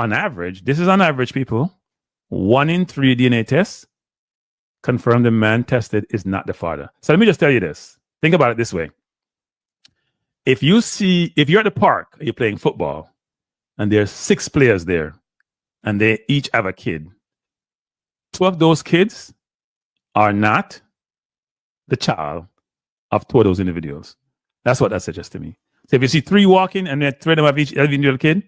on average, this is on average, people, 1 in 3 DNA tests confirm the man tested is not the father. So let me just tell you this. Think about it this way. If you're at the park, you're playing football, and there's 6 players there, and they each have a kid, 2 of those kids are not the child of 2 of those individuals. That's what that suggests to me. So if you see 3 walking and then 3 of them have each individual kid,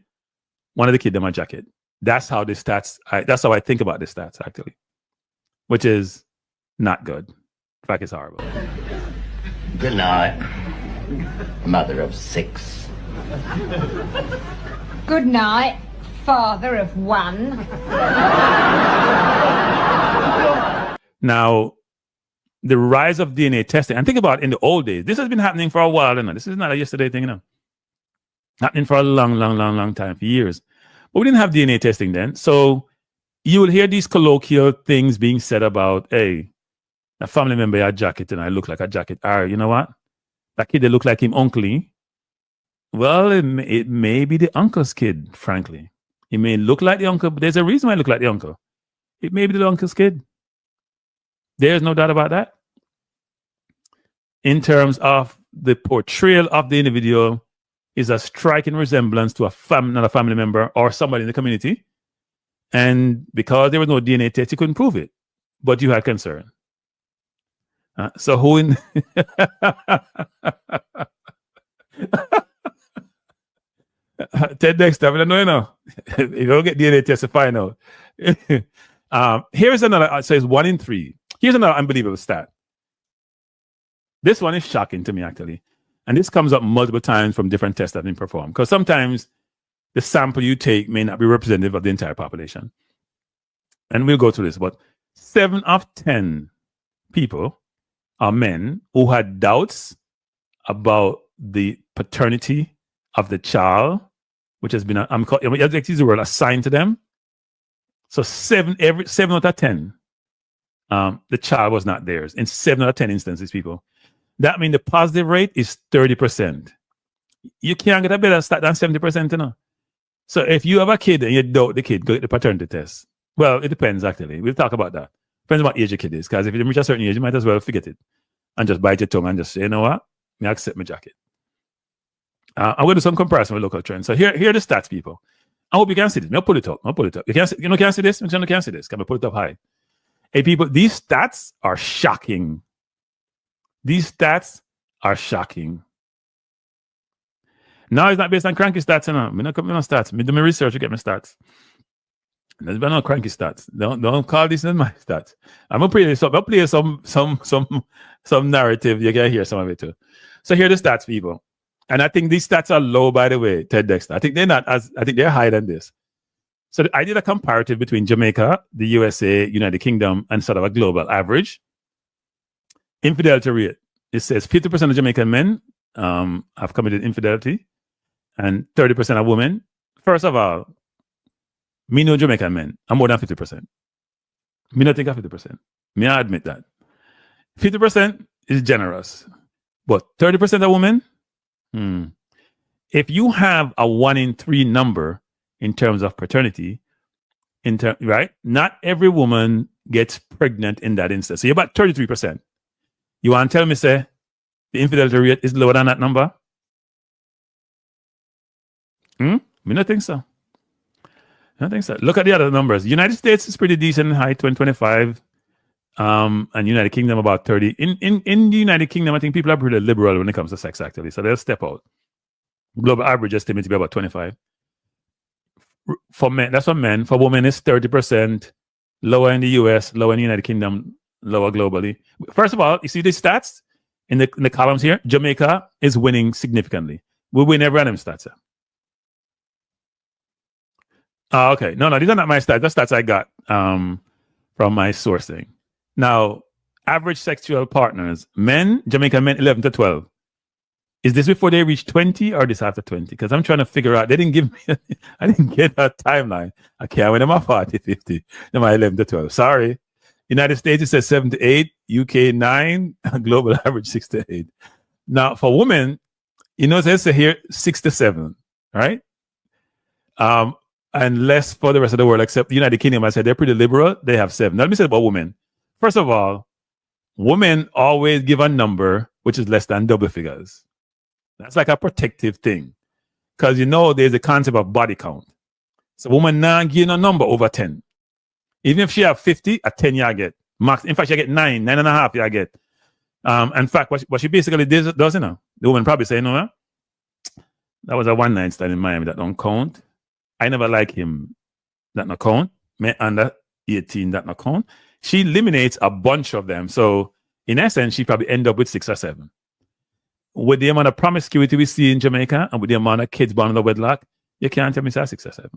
1 of the kids them a jacket. That's how the stats. That's how I think about the stats actually, which is not good. In fact, it's horrible. Good night, mother of 6. Good night, father of 1. Now, the rise of DNA testing, and think about in the old days, this has been happening for a while, you know. This is not a yesterday thing, you know. Happening for a long time, for years. But we didn't have DNA testing then. So you will hear these colloquial things being said about, hey, a family member had a jacket and I look like a jacket. Or, you know what? That kid, they look like him uncle. Well, it may be the uncle's kid, frankly. It may look like the uncle, but there's a reason why it look like the uncle. It may be the uncle's kid. There's no doubt about that. In terms of the portrayal of the individual is a striking resemblance to another family member or somebody in the community. And because there was no DNA test, you couldn't prove it. But you had concern. So who in... Ted Dexter, I don't know, you know. You don't get DNA test to find out. Here's another, so it's 1 in 3. Here's another unbelievable stat. This one is shocking to me, actually. And this comes up multiple times from different tests that have been performed. Because sometimes the sample you take may not be representative of the entire population. And we'll go through this. But 7 of 10 people are men who had doubts about the paternity of the child, which has been, I'm use the word assigned to them. So 7 out of 10, the child was not theirs. In 7 out of 10 instances, people. That means the positive rate is 30%. You can't get a better stat than 70%, you know. So if you have a kid and you doubt the kid, go get the paternity test. Well, it depends, actually. We'll talk about that. Depends on what age your kid is. Because if you reach a certain age, you might as well forget it and just bite your tongue and just say, you know what? I accept my jacket. I'm going to do some comparison with local trends. So here are the stats, people. I hope you can see this. I'll pull it up. You can't see this? You can't see this. Can I put it up high? Hey, people, these stats are shocking. These stats are shocking. Now it's not based on cranky stats, you know. I'm not coming on stats. I do my research to get my stats. There's been no cranky stats. Don't call this in my stats. I'm gonna play some narrative. You can hear some of it too. So here are the stats, people. And I think these stats are low, by the way, Ted Dexter. I think they're higher than this. So I did a comparative between Jamaica, the USA, United Kingdom, and sort of a global average. Infidelity rate. It says 50% of Jamaican men have committed infidelity and 30% of women. First of all, me know Jamaican men are more than 50%. Me not think of 50%. Me I admit that. 50% is generous. But 30% of women, if you have a 1 in 3 number in terms of paternity, right? Not every woman gets pregnant in that instance. So you're about 33%. You want to tell me, say, the infidelity rate is lower than that number? Me not think so. I don't think so. Look at the other numbers. United States is pretty decent in height, 25. And United Kingdom about 30. In the United Kingdom, I think people are pretty liberal when it comes to sex, actually. So they'll step out. Global average estimated to be about 25. For men, that's for men. For women, it's 30%. Lower in the US, lower in the United Kingdom, lower globally. First of all, you see these stats in the columns here? Jamaica is winning significantly. We win every one of them stats. Okay. No, these are not my stats. That's stats I got from my sourcing. Now, average sexual partners, men, Jamaican men, 11 to 12. Is this before they reach 20 or this after 20? Because I'm trying to figure out. They didn't give me, I didn't get a timeline. Okay, I went to my 40, 50, then my 11 to 12. Sorry. United States, it says 7 to 8, UK 9, global average 6 to 8. Now, for women, you know, it says here 6 to 7, right? and less for the rest of the world, except the United Kingdom. I said they're pretty liberal. They have 7. Now, let me say about women. First of all, women always give a number which is less than double figures. That's like a protective thing. Because there's a concept of body count. So woman now give a number over 10. Even if she have 50, a 10 you get. Max. In fact, she get 9.5 you get. In fact, what she basically does, the woman probably say, that was a one night stand in Miami, that don't count. I never like him, that not count. Me under 18, that not count. She eliminates a bunch of them. So in essence, she probably end up with 6 or 7. With the amount of promiscuity we see in Jamaica and with the amount of kids born in the wedlock, you can't tell me it's 6 or 7.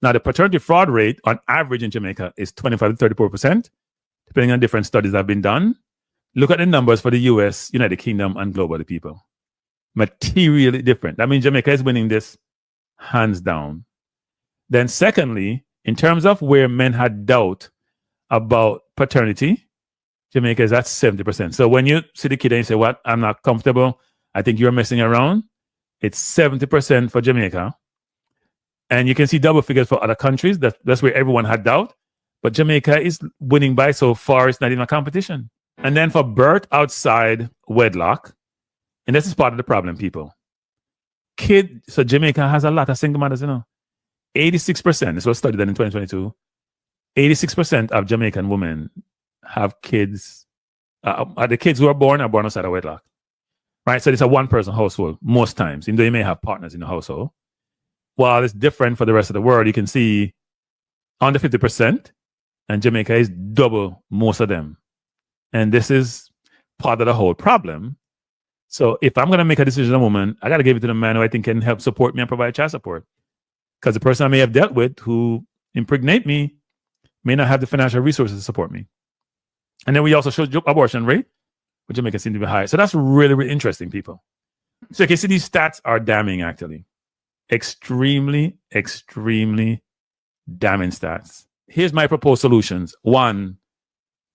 Now, the paternity fraud rate on average in Jamaica is 25 to 34%, depending on different studies that have been done. Look at the numbers for the US, United Kingdom, and globally, people. Materially different. That means Jamaica is winning this hands down. Then secondly, in terms of where men had doubt about paternity, Jamaica is at 70%. So when you see the kid and you say, what, I'm not comfortable, I think you're messing around, it's 70% for Jamaica. And you can see double figures for other countries. That's where everyone had doubt. But Jamaica is winning by so far, it's not even a competition. And then for birth outside wedlock, and this is part of the problem, people. So Jamaica has a lot of single mothers, 86%, this was studied in 2022, 86% of Jamaican women have kids. The kids who are born outside of wedlock. Right? So it's a one-person household most times, even though you may have partners in the household. While it's different for the rest of the world, you can see under 50%, and Jamaica is double most of them. And this is part of the whole problem. So if I'm going to make a decision on a woman, I got to give it to the man who I think can help support me and provide child support. Because the person I may have dealt with who impregnate me may not have the financial resources to support me. And then we also show abortion rate, which Jamaica seem to be high. So that's really, really interesting, people. So you can see these stats are damning, actually. Extremely, extremely damning stats. Here's my proposed solutions. 1,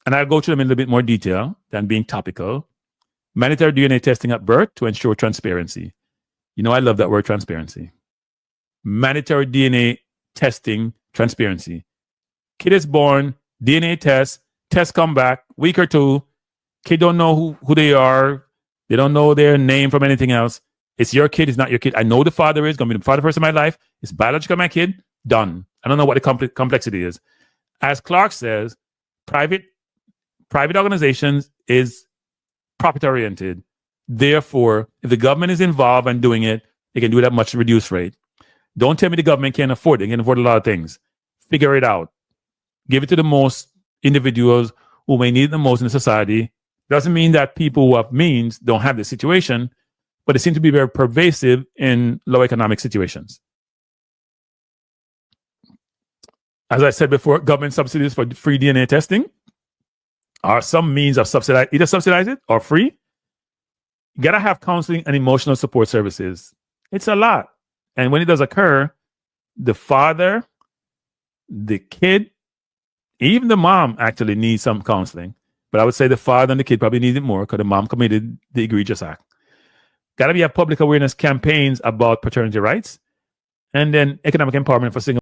and I'll go through them in a little bit more detail than being topical. Mandatory DNA testing at birth to ensure transparency. I love that word, transparency. Mandatory DNA testing, transparency. Kid is born, DNA test come back, week or 2. Kid don't know who they are. They don't know their name from anything else. It's your kid, it's not your kid. I know the father is going to be the father first in my life. It's biological, my kid. Done. I don't know what the complexity is. As Clark says, private organizations is profit-oriented. Therefore, if the government is involved and doing it, they can do it at much reduced rate. Don't tell me the government can't afford it. They can afford a lot of things. Figure it out. Give it to the most individuals who may need it the most in the society. Doesn't mean that people who have means don't have the situation, but it seems to be very pervasive in low economic situations. As I said before, government subsidies for free DNA testing are some means of either subsidize it or free. You gotta have counseling and emotional support services. It's a lot. And when it does occur, the father, the kid, even the mom actually needs some counseling. But I would say the father and the kid probably need it more because the mom committed the egregious act. Got to be a public awareness campaigns about paternity rights, and then economic empowerment for single